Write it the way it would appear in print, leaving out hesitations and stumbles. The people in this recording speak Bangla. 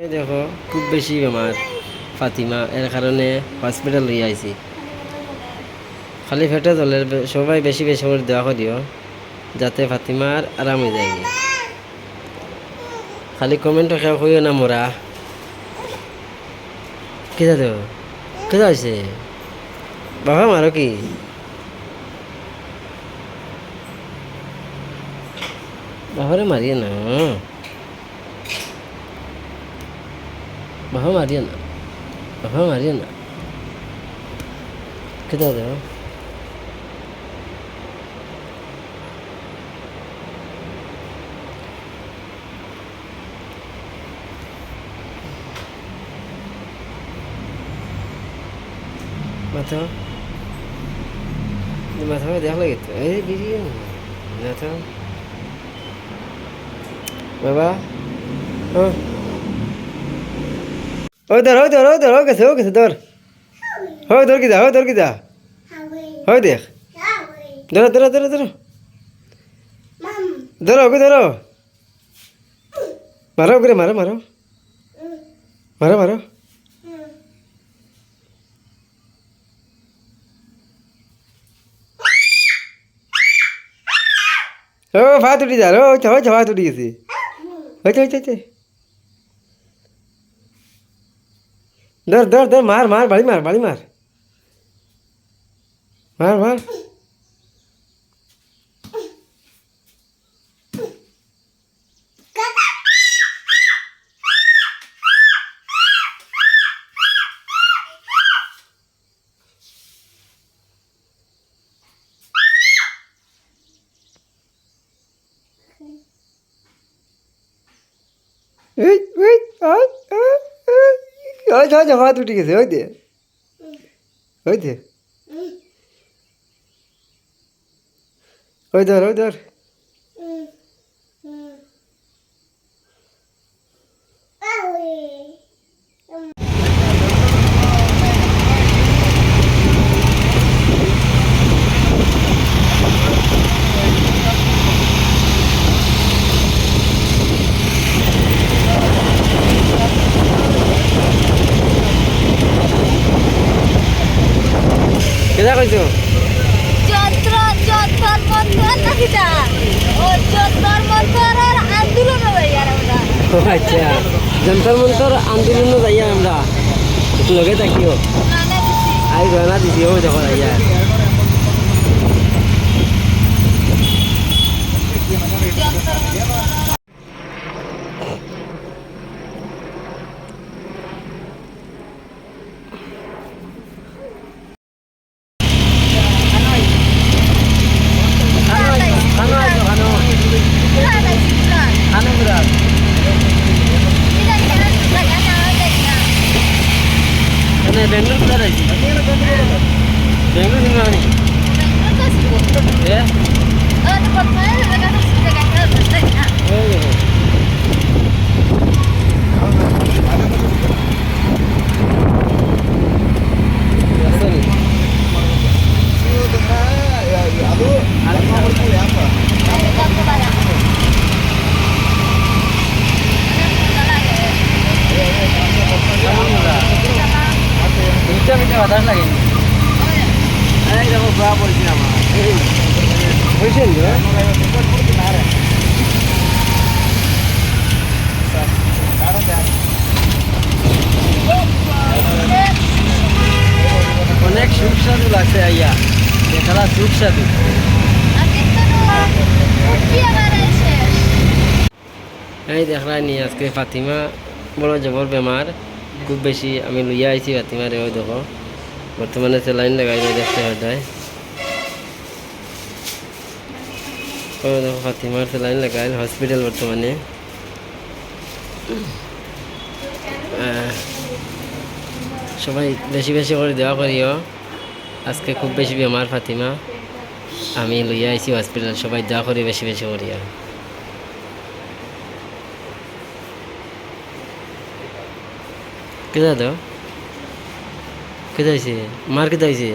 এই দেখো খুব বেশি বেমার ফাতিমা, এর কারণে হসপিটাল লই আইছি। খালি পেটে জলের সবাই বেশি বেশি করে দেওয়া করিও যাতে ফাতিমার আরাম হয়ে যায়। খালি কমেন্ট কেউ কইও না মোরা কেদা দেব কেদা হয়েছে বাবা মারো কি বাবারে মারিয়ে না, বাবা মারিয়ে না, বাবা মারিয়ে না, কেদা দেব মাথা মাথা দেখ লাগে তো এই বেরিয়ে না তো বাবা। ওই ধর ওই ধর ওই ধর ও গেছে ধর হয় ধর কি দা হয় ধর কি দা হয় দেখ ধরো ধরো ধরো ধরো ধরো ওকে ধরো মারো ওকে মারো মারো মারো মারো ও ভাত উঠি যা হয়েছে হয়েছে ভাত উঠে গেছে হয়েছে হয়েছে হয়েছে ধর ধর ধর মার মার বাড়ি মার বাড়ি মার মার মার এই এই হয়েছে হয়েছে ভাত উঠে গেছে হইতে হইতে ওই ধর ওই ধর কেদা কইছো যন্ত্র যন্ত্র মন্ত্র নাকিটা ও যন্ত্র মন্ত্রের আন্দোলন হইয়ার আমরা আচ্ছা যন্তর মন্তর আন্দোলন যাইয়া আমরা লগে থাকিও নানা দিছি আই গয়না দিছি ও যখন যাইয়া বেঙ্গল কোথায় আছি বেঙ্গল নিমানি বাতাস লাগে দেখো ব্রা বলছি আমার বুঝছেন অনেক সুস্বাদু লাগছে আইয়া দেখালা সুস্বাদু এই দেখলাই নি আজকে ফাতিমা বড় জবর বেমার খুব বেশি আমি লইয়া আইছি ফাতিমার ওই দেখো বর্তমানে স্যালাইন লাগাই দেখতে হয় ও দেখো ফাতিমার স্যালাইন লাগাই হসপিটাল বর্তমানে সবাই বেশি বেশি করে দেওয়া করিও আজকে খুব বেশি বেমার ফাতিমা আমি লইয়া আইছি হসপিটাল সবাই দেওয়া করি বেশি বেশি করিয়া কেদা দাও কেদা হয়েছে মার কেদা হয়েছে